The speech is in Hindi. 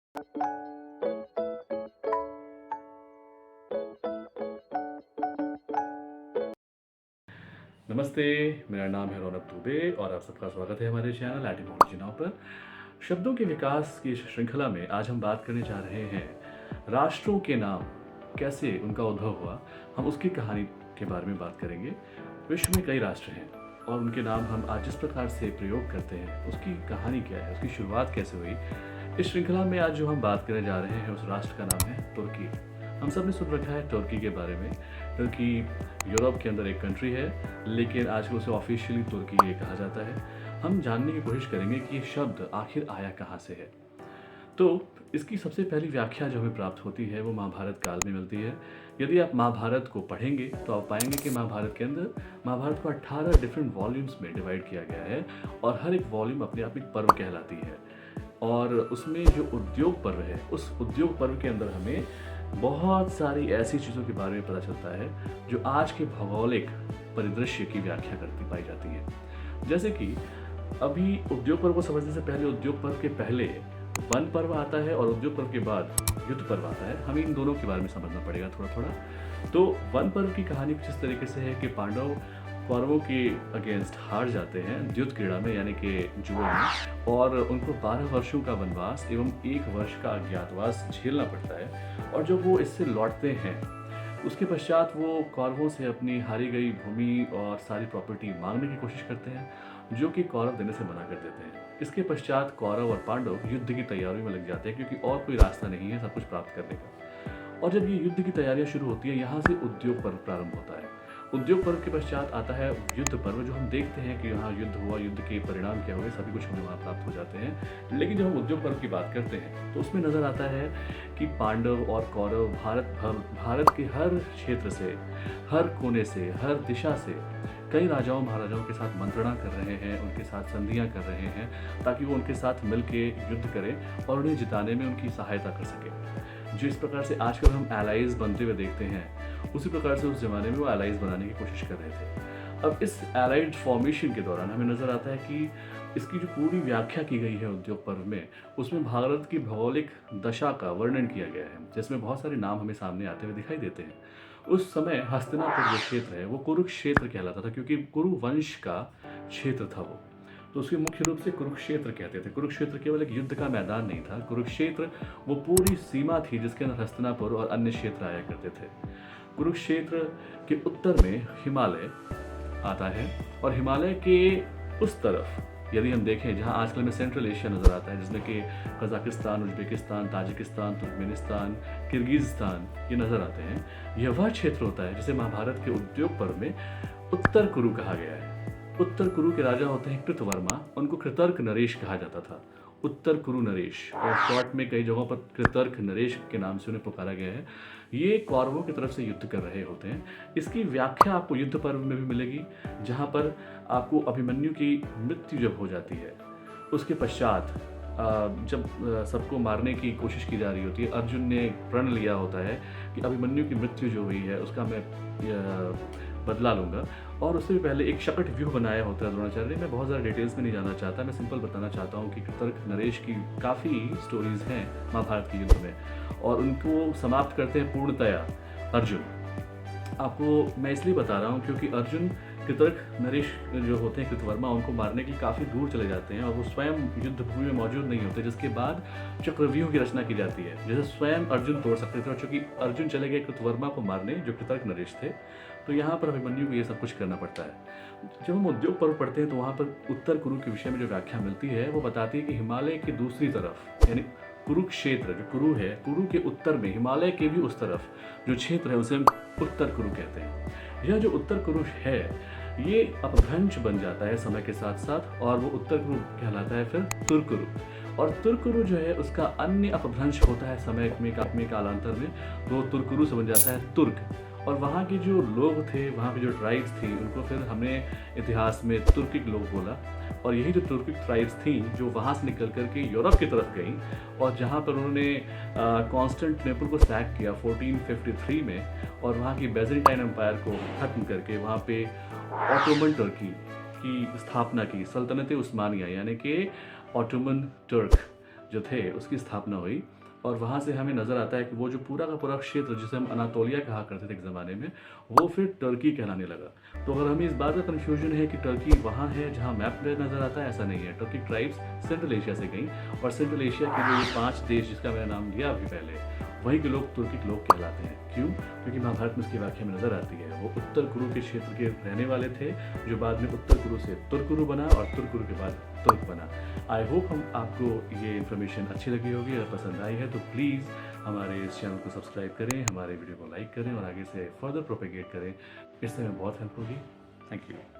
नमस्ते, मेरा नाम है रौनक दुबे और आप सबका स्वागत है हमारे चैनल एटिमोलॉजी नाउ पर। शब्दों के विकास की इस श्रृंखला में आज हम बात करने जा रहे हैं राष्ट्रों के नाम, कैसे उनका उद्भव हुआ। हम उसकी कहानी के बारे में बात करेंगे। विश्व में कई राष्ट्र हैं और उनके नाम हम आज जिस प्रकार से प्रयोग करते हैं उसकी कहानी क्या है, उसकी शुरुआत कैसे हुई। इस श्रृंखला में आज जो हम बात करने जा रहे हैं उस राष्ट्र का नाम है तुर्की। हम सब ने सुन रखा है तुर्की के बारे में। तुर्की यूरोप के अंदर एक कंट्री है, लेकिन आजकल उसे ऑफिशियली तुर्की ये कहा जाता है। हम जानने की कोशिश करेंगे कि ये शब्द आखिर आया कहाँ से है। तो इसकी सबसे पहली व्याख्या जो हमें प्राप्त होती है वो महाभारत काल में मिलती है। यदि आप महाभारत को पढ़ेंगे तो आप पाएंगे कि महाभारत के अंदर महाभारत को 18 डिफरेंट वॉल्यूम्स में डिवाइड किया गया है और हर एक वॉल्यूम अपने आप एक पर्व कहलाती है। और उसमें जो उद्योग पर्व है, उस उद्योग पर्व के अंदर हमें बहुत सारी ऐसी चीज़ों के बारे में पता चलता है जो आज के भौगोलिक परिदृश्य की व्याख्या करती पाई जाती है। जैसे कि अभी उद्योग पर्व को समझने से पहले, उद्योग पर्व के पहले वन पर्व आता है और उद्योग पर्व के बाद युद्ध पर्व आता है। हमें इन दोनों के बारे में समझना पड़ेगा थोड़ा थोड़ा। तो वन पर्व की कहानी कुछ इस तरीके से है कि पांडव कौरवों के अगेंस्ट हार जाते हैं द्युत क्रीड़ा में, यानी कि जुए में, और उनको 12 वर्षों का वनवास एवं 1 वर्ष का अज्ञातवास झेलना पड़ता है। और जब वो इससे लौटते हैं उसके पश्चात वो कौरवों से अपनी हारी गई भूमि और सारी प्रॉपर्टी मांगने की कोशिश करते हैं, जो कि कौरव देने से मना कर देते हैं। इसके पश्चात कौरव और पांडव युद्ध की तैयारी में लग जाते हैं, क्योंकि और कोई रास्ता नहीं है सब कुछ प्राप्त करने का। और जब ये युद्ध की तैयारियां शुरू होती है, यहाँ से उद्योग पर्व प्रारंभ होता है। उद्योग पर्व के पश्चात आता है युद्ध पर्व, जो हम देखते हैं कि यहाँ युद्ध हुआ, युद्ध के परिणाम क्या हुए, सभी कुछ हमें वहाँ प्राप्त हो जाते हैं। लेकिन जब हम उद्योग पर्व की बात करते हैं तो उसमें नजर आता है कि पांडव और कौरव भारत के हर क्षेत्र से, हर कोने से, हर दिशा से कई राजाओं महाराजाओं के साथ मंत्रणा कर रहे हैं, उनके साथ संधियां कर रहे हैं, ताकि वो उनके साथ मिल के युद्ध करें और उन्हें जिताने में उनकी सहायता कर सके। जिस प्रकार से आजकल हम एलाइज बनते हुए देखते हैं, उसी प्रकार से उस जमाने में वो एलाइज बनाने की कोशिश कर रहे थे। अब इस एलाइड फॉर्मेशन के दौरान हमें नजर आता है कि इसकी जो पूरी व्याख्या की गई है उद्योग पर्व में, उसमें भारत की भौगोलिक दशा का वर्णन किया गया है, जिसमें बहुत सारे नाम हमें सामने आते हुए दिखाई देते हैं। उस समय हस्तिनापुर जो क्षेत्र है वो कुरुक्षेत्र कहलाता था, क्योंकि कुरु वंश का क्षेत्र था वो। तो उसके मुख्य रूप से कुरुक्षेत्र कहते थे। कुरुक्षेत्र केवल एक युद्ध का मैदान नहीं था, कुरुक्षेत्र वो पूरी सीमा थी जिसके अंदर हस्तिनापुर और अन्य क्षेत्र आया करते थे। कुरुक्षेत्र के उत्तर में हिमालय आता है और हिमालय के उस तरफ यदि हम देखें जहाँ आजकल में सेंट्रल एशिया नज़र आता है, जिसमें कि Kazakhstan, Uzbekistan, Tajikistan, Turkmenistan, Kyrgyzstan ये नज़र आते हैं, यह वह क्षेत्र होता है जिसे महाभारत के उद्योग पर्व में उत्तर कुरु कहा गया है। उत्तर कुरु के राजा होते हैं कृतवर्मा, उनको कृतर्क नरेश कहा जाता था। उत्तर कुरु नरेश, और शॉर्ट में कई जगहों पर कृतर्क नरेश के नाम से उन्हें पुकारा गया है। ये कौरवों की तरफ से युद्ध कर रहे होते हैं। इसकी व्याख्या आपको युद्ध पर्व में भी मिलेगी, जहाँ पर आपको अभिमन्यु की मृत्यु जब हो जाती है, उसके पश्चात जब सबको मारने की कोशिश की जा रही होती है, अर्जुन ने प्रण लिया होता है कि अभिमन्यु की मृत्यु जो हुई है उसका मैं बदला लूँगा। और उससे भी पहले एक शकट व्यूह बनाया होता है द्रोणाचार्य ने। मैं बहुत ज़्यादा डिटेल्स में नहीं जाना चाहता, मैं सिंपल बताना चाहता हूँ कि कृतर्क नरेश की काफ़ी स्टोरीज़ हैं महाभारत के युद्ध में, और उनको समाप्त करते हैं पूर्णतया अर्जुन। आपको मैं इसलिए बता रहा हूँ क्योंकि अर्जुन कृतर्क नरेश जो होते हैं कृतवर्मा, उनको मारने के लिए काफ़ी दूर चले जाते हैं और वो स्वयं युद्ध भूमि में मौजूद नहीं होते, जिसके बाद चक्रव्यूह की रचना की जाती है जिसे स्वयं अर्जुन तोड़ सकते थे। और चूंकि अर्जुन चले गए कृतवर्मा को मारने जो कृतर्क नरेश थे, तो यहाँ पर अभिमन्यु को ये सब कुछ करना पड़ता है। जब हम उद्योग पर्व पढ़ते हैं तो वहाँ पर उत्तर कुरु के विषय में जो व्याख्या मिलती है वो बताती है कि हिमालय की दूसरी तरफ, यानी कुरुक्षेत्र जो कुरु है, कुरु के उत्तर में हिमालय के भी उस तरफ जो क्षेत्र है उसे हम उत्तर कुरु कहते हैं। यह जो उत्तर कुरु है ये अपभ्रंश बन जाता है समय के साथ साथ, और वो उत्तर कुरु कहलाता है फिर तुर्कुरु। और तुर्कुरु जो है उसका अन्य अपभ्रंश होता है समय में कालांतर में, वो तुर्कुरु से बन जाता है तुर्क। और वहाँ के जो लोग थे, वहाँ की जो ट्राइब्स थी, उनको फिर हमने इतिहास में तुर्किक लोग बोला। और यही जो तुर्किक ट्राइब्स थी जो वहाँ से निकल करके यूरोप की तरफ गई, और जहाँ पर उन्होंने कॉन्स्टेंटिनोपल को सैक किया 1453 में, और वहाँ की बैजेंटाइन एम्पायर को ख़त्म करके वहाँ पे ऑटोमन टर्की की स्थापना की, सल्तनत उस्मानिया यानी कि ऑटोमन तुर्क जो थे उसकी स्थापना हुई। और वहाँ से हमें नज़र आता है कि वो जो पूरा का पूरा क्षेत्र जिसे हम अनातोलिया कहा करते थे एक ज़माने में, वो फिर टर्की कहलाने लगा। तो अगर हमें इस बात का कन्फ्यूजन है कि टर्की वहाँ है जहाँ मैप में नज़र आता है, ऐसा नहीं है। टर्की ट्राइब्स सेंट्रल एशिया से गई, और सेंट्रल एशिया के जो ये 5 देश जिसका मैंने नाम लिया अभी पहले, वहीं के लोग तुर्किक लोग कहलाते हैं। क्यों? क्योंकि महाभारत में उसकी व्याख्या में नज़र आती है वो उत्तर कुरु के क्षेत्र के रहने वाले थे, जो बाद में उत्तर कुरु से तुर्कुरु बना और तुर्कुरु के बाद तुर्क बना। आई होप हम आपको ये इन्फॉर्मेशन अच्छी लगी होगी। अगर पसंद आई है तो प्लीज़ हमारे इस चैनल को सब्सक्राइब करें, हमारे वीडियो को लाइक करें और आगे से फर्दर प्रोपेगेट करें। इससे हमें बहुत हेल्प होगी। Thank you.